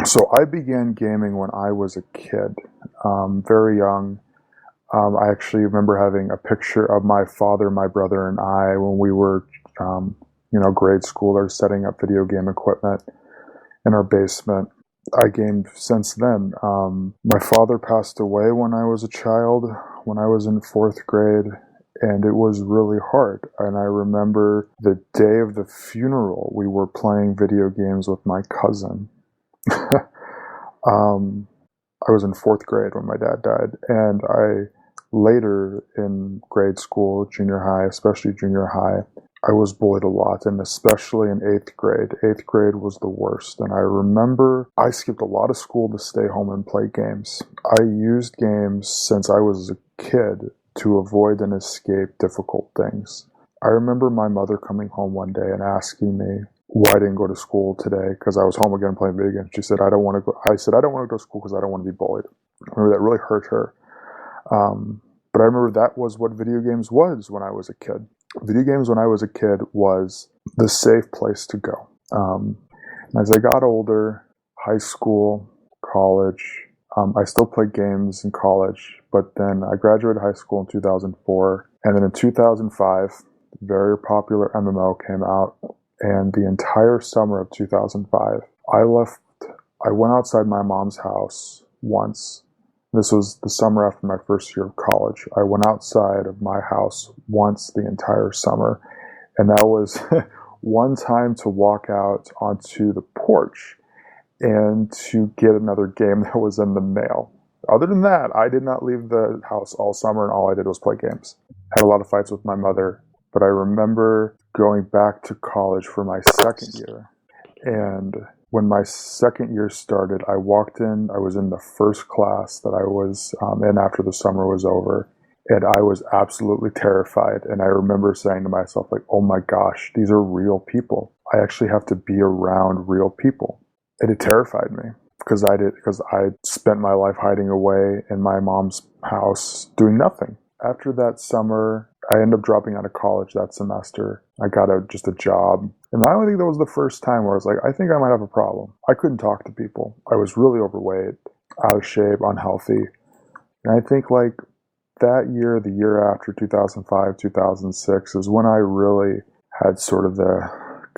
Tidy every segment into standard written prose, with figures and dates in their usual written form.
So I began gaming when I was a kid, very young. I actually remember having a picture of my father, my brother, and I when we were, um, grade schoolers setting up video game equipment in our basement. I gamed since then. My father passed away when I was a child, when I was in fourth grade, and it was really hard. And I remember the day of the funeral, we were playing video games with my cousin. um, I was in fourth grade when my dad died, and I later in grade school, junior high, especially junior high, I was bullied a lot, and especially in eighth grade. Eighth grade was the worst, and I remember I skipped a lot of school to stay home and play games. I used games since I was a kid to avoid and escape difficult things. I remember my mother coming home one day and asking me why I didn't go to school today because I was home again playing video games. She said, I don't want to go. I said, I don't want to go to school because I don't want to be bullied. I remember that really hurt her. But I remember that was what video games was when I was a kid. Video games when I was a kid was the safe place to go. And as I got older, high school, college, I still played games in college, but then I graduated high school in 2004. And then in 2005, the very popular MMO came out. And the entire summer of 2005, I went outside my mom's house once. This was the summer after my first year of college. I went outside of my house once the entire summer. And that was one time to walk out onto the porch and to get another game that was in the mail. Other than that, I did not leave the house all summer, and all I did was play games. I had a lot of fights with my mother, but I remember going back to college for my second year. And when my second year started, I walked in, I was in the first class that I was in after the summer was over. And I was absolutely terrified. And I remember saying to myself, like, oh my gosh, these are real people. I actually have to be around real people. And it terrified me because I spent my life hiding away in my mom's house doing nothing. After that summer, I ended up dropping out of college that semester. I got just a job. And I don't think that was the first time where I was like, I think I might have a problem. I couldn't talk to people. I was really overweight, out of shape, unhealthy. And I think like that year, the year after 2005, 2006 is when I really had sort of the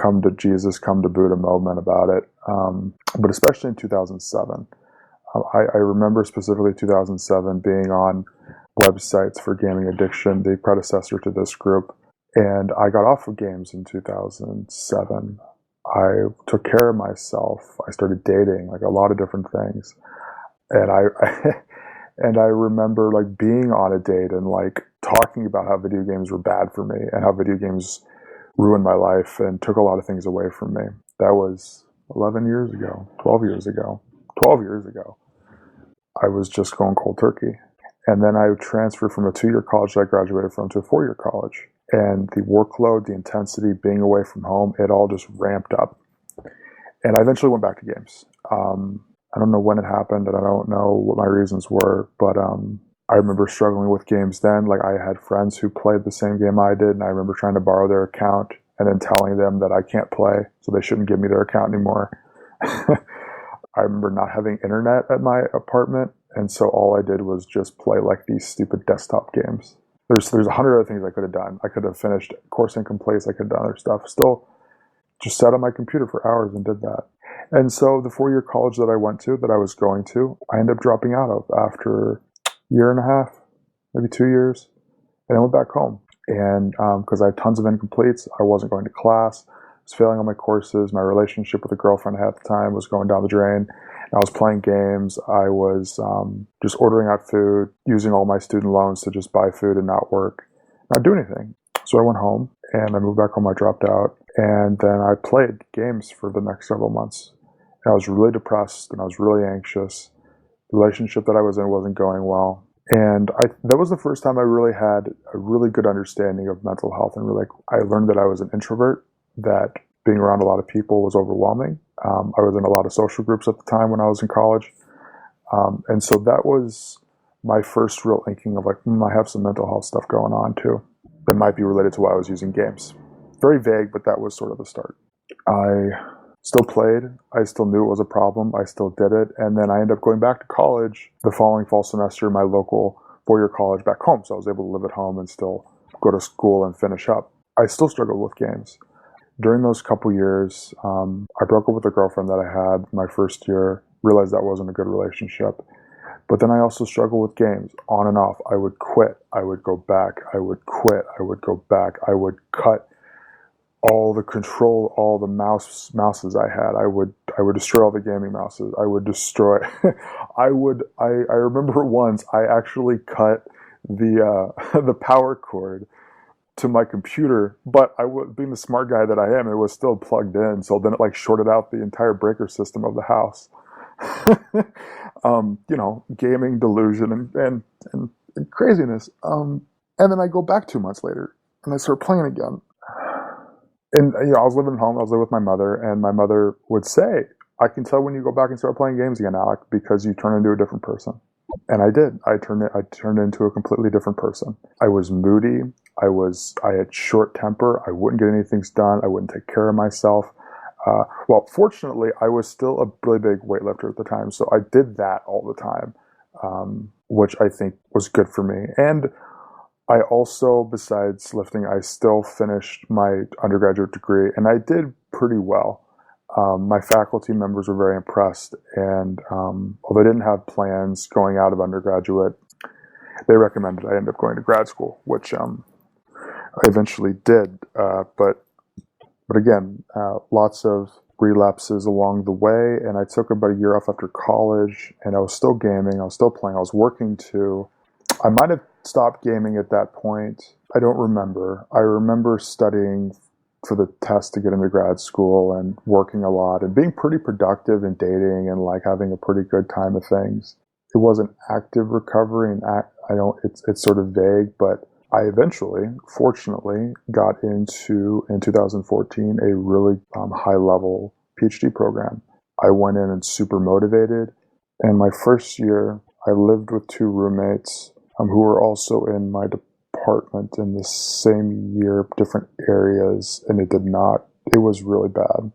come to Jesus, come to Buddha moment about it. But especially in 2007, I remember specifically 2007 being on websites for gaming addiction, the predecessor to this group. And I got off of games in 2007. I took care of myself. I started dating, like a lot of different things. And and I remember like being on a date and like talking about how video games were bad for me and how video games ruined my life and took a lot of things away from me. That was 11 years ago, 12 years ago. 12 years ago. I was just going cold turkey. And then I transferred from a 2-year college that I graduated from to a 4-year college. And the workload, the intensity, being away from home, it all just ramped up. And I eventually went back to games. I don't know when it happened, and I don't know what my reasons were, but I remember struggling with games then. Like I had friends who played the same game I did, and I remember trying to borrow their account and then telling them that I can't play, so they shouldn't give me their account anymore. I remember not having internet at my apartment, and so all I did was just play like these stupid desktop games. There's 100 other things I could have done. I could have finished course incompletes. I could have done other stuff. Still, just sat on my computer for hours and did that. And so the 4-year college that I went to, that I was going to, I ended up dropping out of after a year and a half, maybe 2 years, and I went back home. And because I had tons of incompletes, I wasn't going to class, I was failing on my courses, my relationship with a girlfriend I had at the time was going down the drain. I was playing games, I was just ordering out food, using all my student loans to just buy food and not work, not do anything. So I went home, and I moved back home, I dropped out, and then I played games for the next several months. And I was really depressed, and I was really anxious. The relationship that I was in wasn't going well. And that was the first time I really had a really good understanding of mental health. And really, I learned that I was an introvert, that being around a lot of people was overwhelming. I was in a lot of social groups at the time when I was in college. And so that was my first real thinking of like, I have some mental health stuff going on too. That might be related to why I was using games. Very vague, but that was sort of the start. I Still played. I still knew it was a problem. I still did it. And then I ended up going back to college the following fall semester in my local four-year college back home. So I was able to live at home and still go to school and finish up. I still struggled with games. During those couple years, I broke up with a girlfriend that I had my first year, realized that wasn't a good relationship. But then I also struggled with games on and off. I would quit. I would go back. I would quit. I would go back. I would cut all the control, all the mouses I had. I would destroy all the gaming mouses. I would destroy. I remember once I actually cut the the power cord to my computer, but being the smart guy that I am, it was still plugged in. So then it like shorted out the entire breaker system of the house. Gaming delusion and craziness. And then I go back 2 months later and I start playing again. And I was living at home. I was living with my mother, and my mother would say, "I can tell when you go back and start playing games again, Alec, because you turn into a different person." And I did. I turned into a completely different person. I was moody. I had short temper. I wouldn't get anything done. I wouldn't take care of myself. Well, fortunately, I was still a really big weightlifter at the time, so I did that all the time, which I think was good for me. And I also, besides lifting, I still finished my undergraduate degree, and I did pretty well. My faculty members were very impressed, and although I didn't have plans going out of undergraduate, they recommended I end up going to grad school, which I eventually did. But again, lots of relapses along the way, and I took about a year off after college, and I was still gaming, I was still playing, I was working too. I might have stopped gaming at that point. I don't remember. I remember studying for the test to get into grad school and working a lot and being pretty productive and dating and like having a pretty good time of things. It wasn't active recovery, and it's sort of vague, but I eventually, fortunately, got into, in 2014, a really high-level PhD program. I went in and super motivated, and my first year, I lived with two roommates who were also in my department in the same year, different areas, and it was really bad.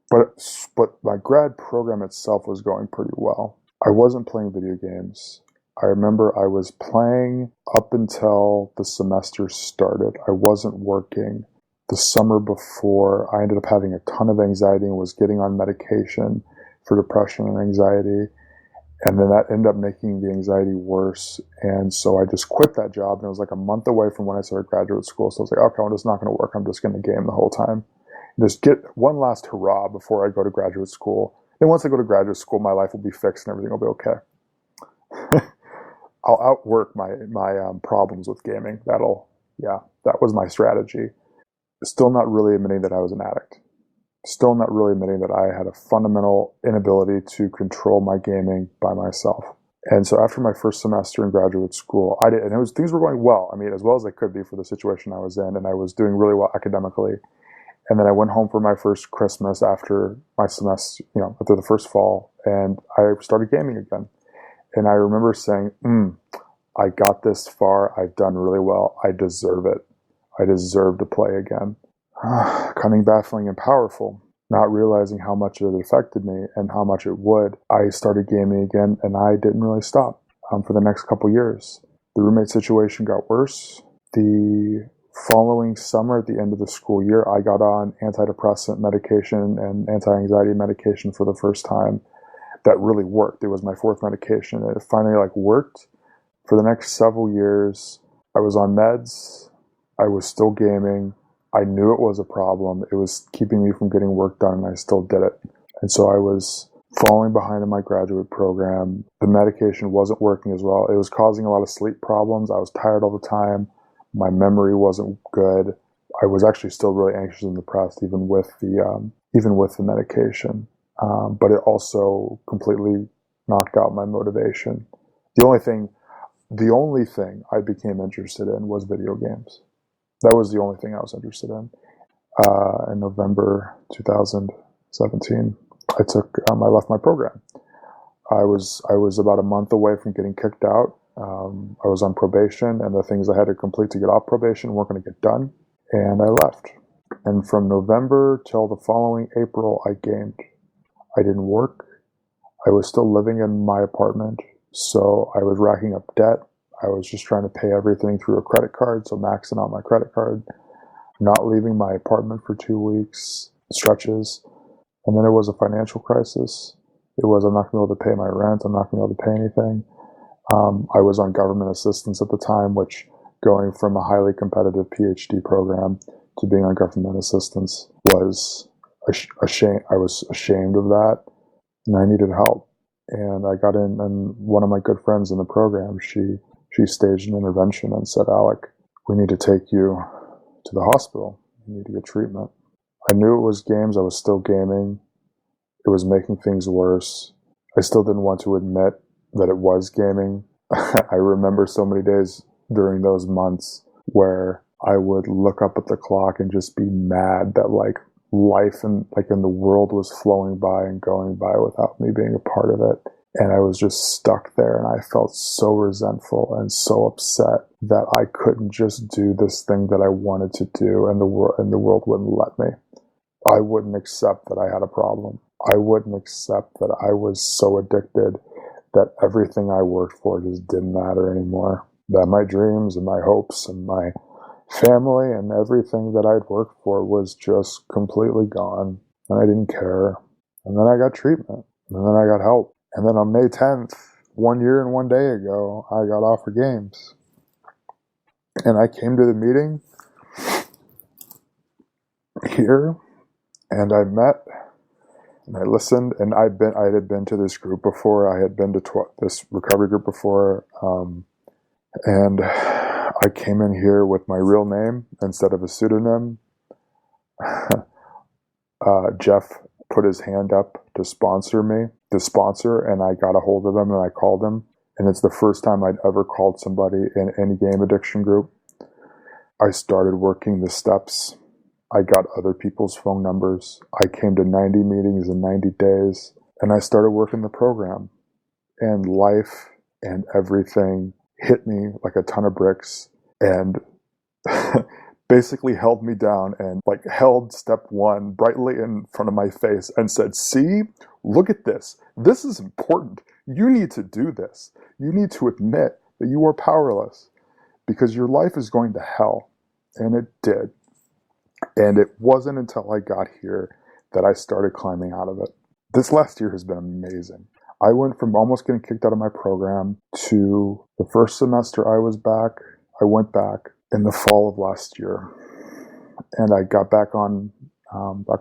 But my grad program itself was going pretty well. I wasn't playing video games. I remember I was playing up until the semester started. I wasn't working. The summer before, I ended up having a ton of anxiety and was getting on medication for depression and anxiety. And then that ended up making the anxiety worse. And so I just quit that job. And it was like a month away from when I started graduate school. So I was like, okay, well, it's not going to work. I'm just going to game the whole time. And just get one last hurrah before I go to graduate school. Then once I go to graduate school, my life will be fixed and everything will be okay. I'll outwork my problems with gaming. That was my strategy. Still not really admitting that I was an addict. Still not really admitting that I had a fundamental inability to control my gaming by myself. And so after my first semester in graduate school, things were going well. I mean, as well as they could be for the situation I was in, and I was doing really well academically. And then I went home for my first Christmas after my semester, after the first fall, and I started gaming again. And I remember saying, I got this far. I've done really well. I deserve it. I deserve to play again. Cunning, baffling, and powerful. Not realizing how much it affected me and how much it would, I started gaming again, and I didn't really stop for the next couple years. The roommate situation got worse. The following summer, at the end of the school year, I got on antidepressant medication and anti-anxiety medication for the first time. That really worked. It was my fourth medication. It finally worked. For the next several years, I was on meds. I was still gaming. I knew it was a problem. It was keeping me from getting work done, and I still did it. And so I was falling behind in my graduate program. The medication wasn't working as well. It was causing a lot of sleep problems. I was tired all the time. My memory wasn't good. I was actually still really anxious and depressed, even with the medication. But it also completely knocked out my motivation. The only thing I became interested in was video games. That was the only thing I was interested in. In November 2017, I left my program. I was about a month away from getting kicked out. I was on probation, and the things I had to complete to get off probation weren't going to get done, and I left. And from November till the following April, I gamed. I didn't work. I was still living in my apartment, so I was racking up debt. I was just trying to pay everything through a credit card, so maxing out my credit card, not leaving my apartment for 2 weeks, stretches. And then it was a financial crisis. It was, I'm not going to be able to pay my rent. I'm not going to be able to pay anything. I was on government assistance at the time, which going from a highly competitive PhD program to being on government assistance was a shame. I was ashamed of that, and I needed help. And I got in, and one of my good friends in the program, she staged an intervention and said, Alec, we need to take you to the hospital. You need to get treatment. I knew it was games. I was still gaming. It was making things worse. I still didn't want to admit that it was gaming. I remember so many days during those months where I would look up at the clock and just be mad that like life and like in the world was flowing by and going by without me being a part of it. And I was just stuck there, and I felt so resentful and so upset that I couldn't just do this thing that I wanted to do, and the world wouldn't let me. I wouldn't accept that I had a problem. I wouldn't accept that I was so addicted that everything I worked for just didn't matter anymore. That my dreams and my hopes and my family and everything that I'd worked for was just completely gone. And I didn't care. And then I got treatment. And then I got help. And then on May 10th, 1 year and 1 day ago, I got offered games. And I came to the meeting here, and I met, and I listened, and I had been to this group before. I had been to this recovery group before, and I came in here with my real name instead of a pseudonym. Jeff put his hand up to sponsor, and I got a hold of him, and I called him. And it's the first time I'd ever called somebody in any game addiction group. I started working the steps. I got other people's phone numbers. I came to 90 meetings in 90 days, and I started working the program. And life and everything hit me like a ton of bricks and basically held me down and like held step one brightly in front of my face and said, see, look at this. This is important. You need to do this. You need to admit that you are powerless because your life is going to hell. And it did. And it wasn't until I got here that I started climbing out of it. This last year has been amazing. I went from almost getting kicked out of my program to the first semester I was back. I went back in the fall of last year, and I got back on,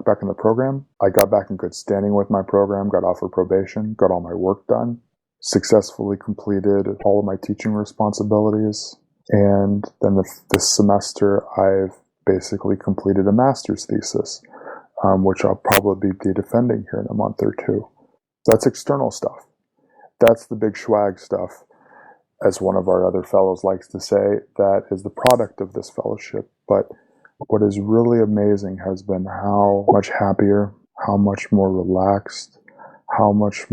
back in the program. I got back in good standing with my program, got offered probation, got all my work done, successfully completed all of my teaching responsibilities. And then this semester, I've basically completed a master's thesis, which I'll probably be defending here in a month or two. That's external stuff. That's the big swag stuff, as one of our other fellows likes to say, that is the product of this fellowship. But what is really amazing has been how much happier, how much more relaxed, how much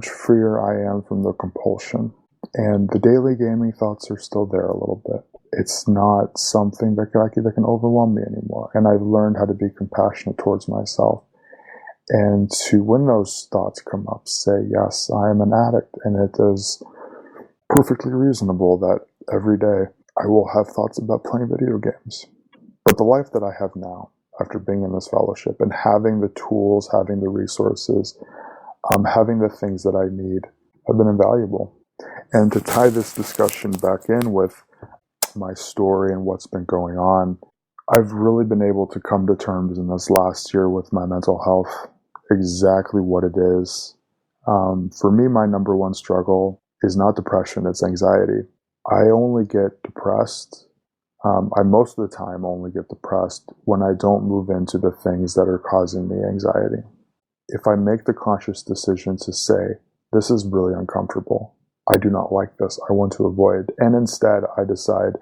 freer I am from the compulsion. And the daily gaming thoughts are still there a little bit. It's not something that can overwhelm me anymore. And I've learned how to be compassionate towards myself. And to, when those thoughts come up, say, yes, I am an addict. And it is perfectly reasonable that every day I will have thoughts about playing video games. But the life that I have now, after being in this fellowship and having the tools, having the resources, having the things that I need, have been invaluable. And to tie this discussion back in with my story and what's been going on, I've really been able to come to terms in this last year with my mental health, exactly what it is. For me, my number one struggle is not depression, it's anxiety. I only get depressed. I most of the time only get depressed when I don't move into the things that are causing me anxiety. If I make the conscious decision to say, this is really uncomfortable, I do not like this, I want to avoid, and instead I decide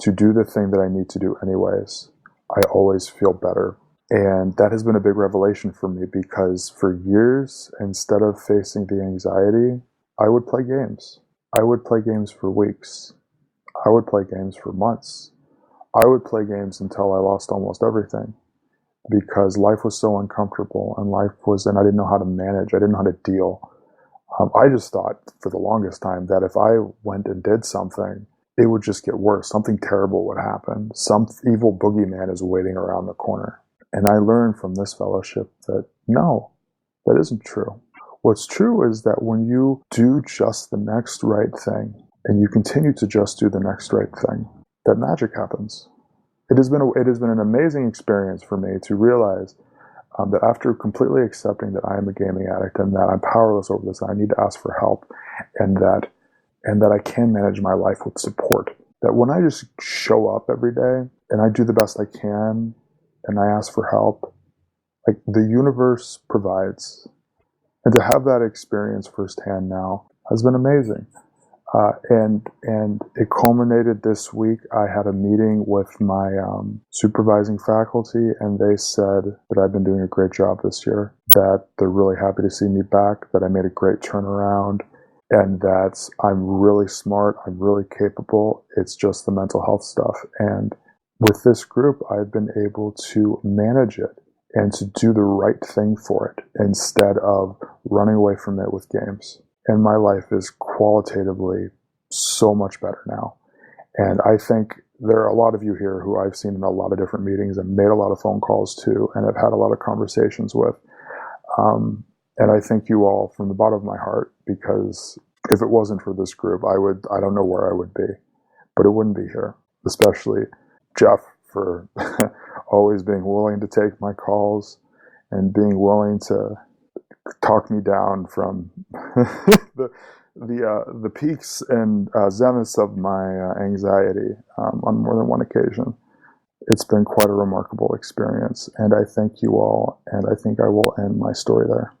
to do the thing that I need to do anyways, I always feel better. And that has been a big revelation for me, because for years, instead of facing the anxiety, I would play games. I would play games for weeks. I would play games for months. I would play games until I lost almost everything because life was so uncomfortable and I didn't know how to manage. I didn't know how to deal. I just thought for the longest time that if I went and did something, it would just get worse. Something terrible would happen. Some evil boogeyman is waiting around the corner. And I learned from this fellowship that no, that isn't true. What's true is that when you do just the next right thing and you continue to just do the next right thing, that magic happens. It has been an amazing experience for me to realize that after completely accepting that I am a gaming addict and that I'm powerless over this, and I need to ask for help, and that I can manage my life with support. That when I just show up every day and I do the best I can and I ask for help, like the universe provides. And to have that experience firsthand now has been amazing. And it culminated this week. I had a meeting with my supervising faculty, and they said that I've been doing a great job this year, that they're really happy to see me back, that I made a great turnaround, and that I'm really smart, I'm really capable. It's just the mental health stuff. And with this group, I've been able to manage it and to do the right thing for it instead of running away from it with games. And my life is qualitatively so much better now. And I think there are a lot of you here who I've seen in a lot of different meetings and made a lot of phone calls to and have had a lot of conversations with. And I thank you all from the bottom of my heart, because if it wasn't for this group, I don't know where I would be, but it wouldn't be here. Especially Jeff for always being willing to take my calls and being willing to talk me down from the peaks and zeniths of my anxiety on more than one occasion. It's been quite a remarkable experience, and I thank you all, and I think I will end my story there.